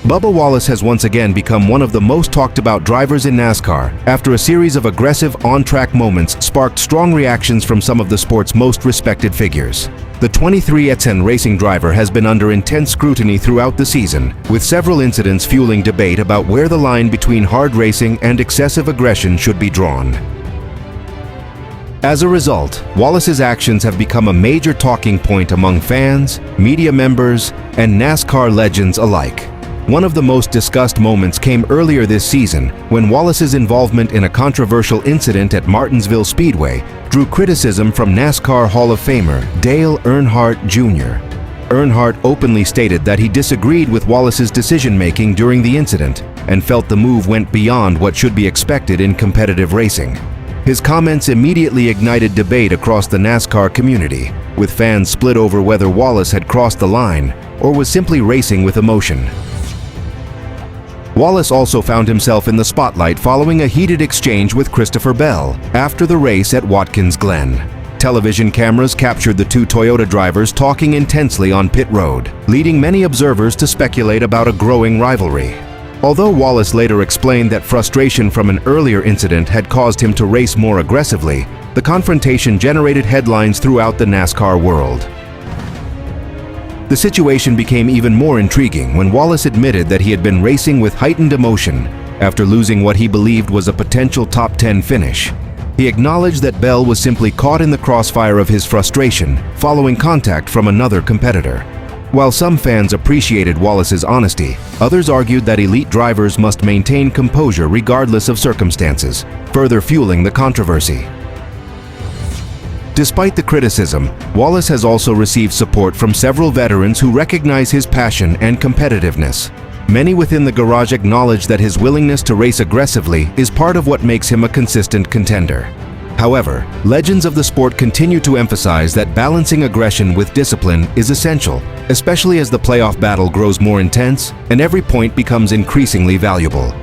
Bubba Wallace has once again become one of the most talked about drivers in NASCAR after a series of aggressive on-track moments sparked strong reactions from some of the sport's most respected figures. The 23XN racing driver has been under intense scrutiny throughout the season, with several incidents fueling debate about where the line between hard racing and excessive aggression should be drawn. As a result, Wallace's actions have become a major talking point among fans, media members, and NASCAR legends alike. One of the most discussed moments came earlier this season when Wallace's involvement in a controversial incident at Martinsville Speedway drew criticism from NASCAR Hall of Famer Dale Earnhardt Jr. Earnhardt openly stated that he disagreed with Wallace's decision-making during the incident and felt the move went beyond what should be expected in competitive racing. His comments immediately ignited debate across the NASCAR community, with fans split over whether Wallace had crossed the line or was simply racing with emotion. Wallace also found himself in the spotlight following a heated exchange with Christopher Bell after the race at Watkins Glen. Television cameras captured the two Toyota drivers talking intensely on pit road, leading many observers to speculate about a growing rivalry. Although Wallace later explained that frustration from an earlier incident had caused him to race more aggressively, the confrontation generated headlines throughout the NASCAR world. The situation became even more intriguing when Wallace admitted that he had been racing with heightened emotion after losing what he believed was a potential top 10 finish. He acknowledged that Bell was simply caught in the crossfire of his frustration following contact from another competitor. While some fans appreciated Wallace's honesty, others argued that elite drivers must maintain composure regardless of circumstances, further fueling the controversy. Despite the criticism, Wallace has also received support from several veterans who recognize his passion and competitiveness. Many within the garage acknowledge that his willingness to race aggressively is part of what makes him a consistent contender. However, legends of the sport continue to emphasize that balancing aggression with discipline is essential, especially as the playoff battle grows more intense and every point becomes increasingly valuable.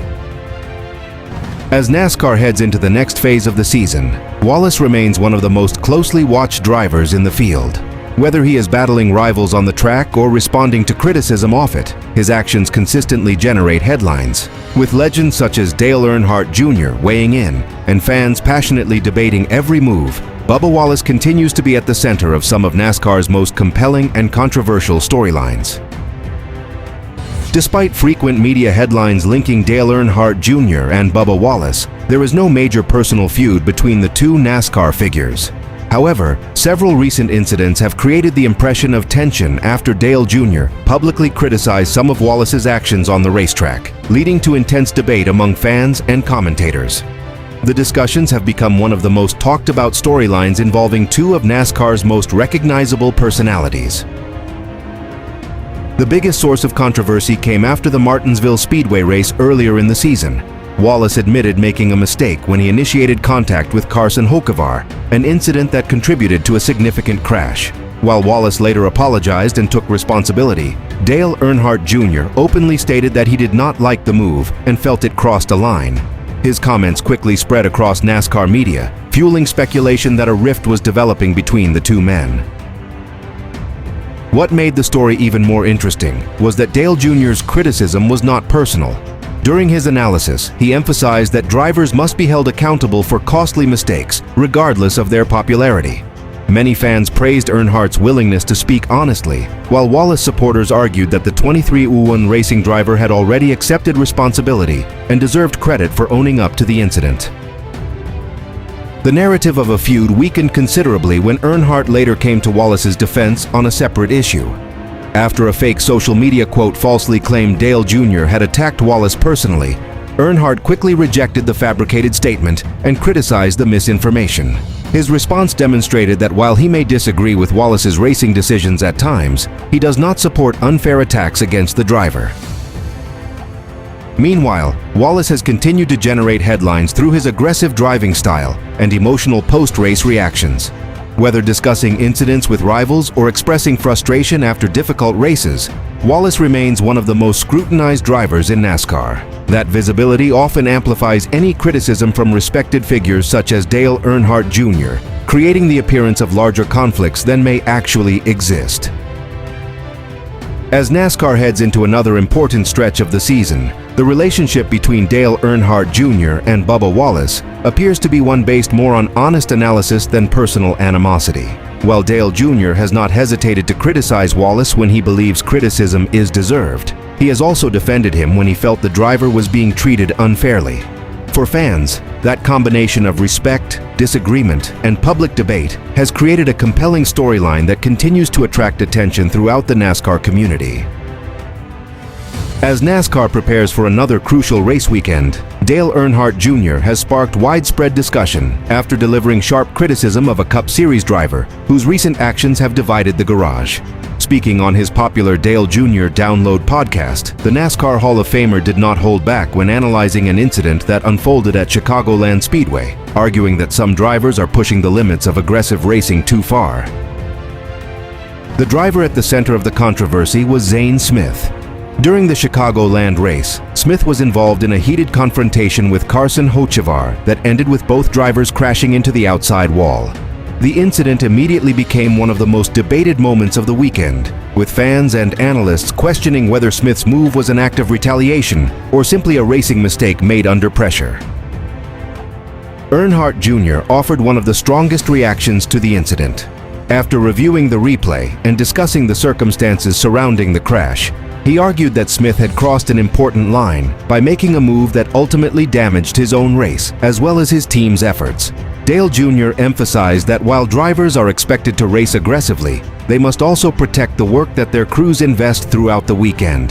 As NASCAR heads into the next phase of the season, Wallace remains one of the most closely watched drivers in the field. Whether he is battling rivals on the track or responding to criticism off it, his actions consistently generate headlines. With legends such as Dale Earnhardt Jr. weighing in and fans passionately debating every move, Bubba Wallace continues to be at the center of some of NASCAR's most compelling and controversial storylines. Despite frequent media headlines linking Dale Earnhardt Jr. and Bubba Wallace, there is no major personal feud between the two NASCAR figures. However, several recent incidents have created the impression of tension after Dale Jr. publicly criticized some of Wallace's actions on the racetrack, leading to intense debate among fans and commentators. The discussions have become one of the most talked about storylines involving two of NASCAR's most recognizable personalities. The biggest source of controversy came after the Martinsville Speedway race earlier in the season. Wallace admitted making a mistake when he initiated contact with Carson Hocevar, an incident that contributed to a significant crash. While Wallace later apologized and took responsibility, Dale Earnhardt Jr. openly stated that he did not like the move and felt it crossed a line. His comments quickly spread across NASCAR media, fueling speculation that a rift was developing between the two men. What made the story even more interesting was that Dale Jr.'s criticism was not personal. During his analysis, he emphasized that drivers must be held accountable for costly mistakes, regardless of their popularity. Many fans praised Earnhardt's willingness to speak honestly, while Wallace supporters argued that the 23XN racing driver had already accepted responsibility and deserved credit for owning up to the incident. The narrative of a feud weakened considerably when Earnhardt later came to Wallace's defense on a separate issue. After a fake social media quote falsely claimed Dale Jr. had attacked Wallace personally, Earnhardt quickly rejected the fabricated statement and criticized the misinformation. His response demonstrated that while he may disagree with Wallace's racing decisions at times, he does not support unfair attacks against the driver. Meanwhile, Wallace has continued to generate headlines through his aggressive driving style and emotional post-race reactions. Whether discussing incidents with rivals or expressing frustration after difficult races, Wallace remains one of the most scrutinized drivers in NASCAR. That visibility often amplifies any criticism from respected figures such as Dale Earnhardt Jr., creating the appearance of larger conflicts than may actually exist. As NASCAR heads into another important stretch of the season, the relationship between Dale Earnhardt Jr. and Bubba Wallace appears to be one based more on honest analysis than personal animosity. While Dale Jr. has not hesitated to criticize Wallace when he believes criticism is deserved, he has also defended him when he felt the driver was being treated unfairly. For fans, that combination of respect, disagreement, and public debate has created a compelling storyline that continues to attract attention throughout the NASCAR community. As NASCAR prepares for another crucial race weekend, Dale Earnhardt Jr. has sparked widespread discussion after delivering sharp criticism of a Cup Series driver whose recent actions have divided the garage. Speaking on his popular Dale Jr. Download podcast, the NASCAR Hall of Famer did not hold back when analyzing an incident that unfolded at Chicagoland Speedway, arguing that some drivers are pushing the limits of aggressive racing too far. The driver at the center of the controversy was Zane Smith. During the Chicagoland race, Smith was involved in a heated confrontation with Carson Hocevar that ended with both drivers crashing into the outside wall. The incident immediately became one of the most debated moments of the weekend, with fans and analysts questioning whether Smith's move was an act of retaliation or simply a racing mistake made under pressure. Earnhardt Jr. offered one of the strongest reactions to the incident. After reviewing the replay and discussing the circumstances surrounding the crash, he argued that Smith had crossed an important line by making a move that ultimately damaged his own race as well as his team's efforts. Dale Jr. emphasized that while drivers are expected to race aggressively, they must also protect the work that their crews invest throughout the weekend.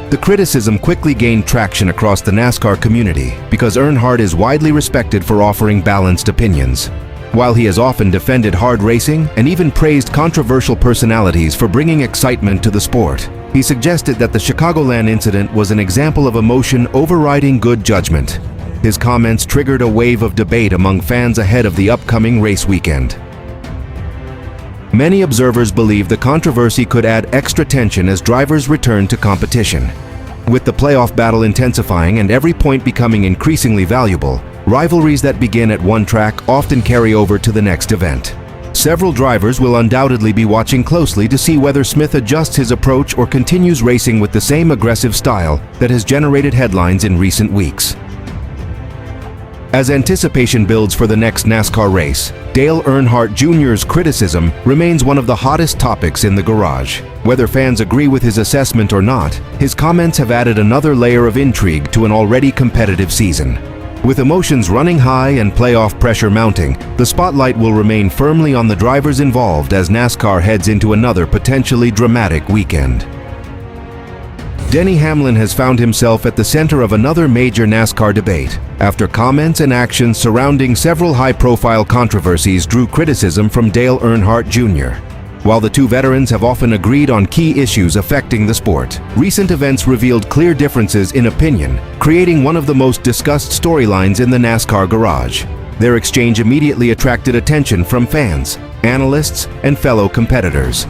The criticism quickly gained traction across the NASCAR community because Earnhardt is widely respected for offering balanced opinions. While he has often defended hard racing and even praised controversial personalities for bringing excitement to the sport, he suggested that the Chicagoland incident was an example of emotion overriding good judgment. His comments triggered a wave of debate among fans ahead of the upcoming race weekend. Many observers believe the controversy could add extra tension as drivers return to competition. With the playoff battle intensifying and every point becoming increasingly valuable, rivalries that begin at one track often carry over to the next event. Several drivers will undoubtedly be watching closely to see whether Smith adjusts his approach or continues racing with the same aggressive style that has generated headlines in recent weeks. As anticipation builds for the next NASCAR race, Dale Earnhardt Jr.'s criticism remains one of the hottest topics in the garage. Whether fans agree with his assessment or not, his comments have added another layer of intrigue to an already competitive season. With emotions running high and playoff pressure mounting, the spotlight will remain firmly on the drivers involved as NASCAR heads into another potentially dramatic weekend. Denny Hamlin has found himself at the center of another major NASCAR debate after comments and actions surrounding several high-profile controversies drew criticism from Dale Earnhardt Jr. While the two veterans have often agreed on key issues affecting the sport, recent events revealed clear differences in opinion, creating one of the most discussed storylines in the NASCAR garage. Their exchange immediately attracted attention from fans, analysts, and fellow competitors.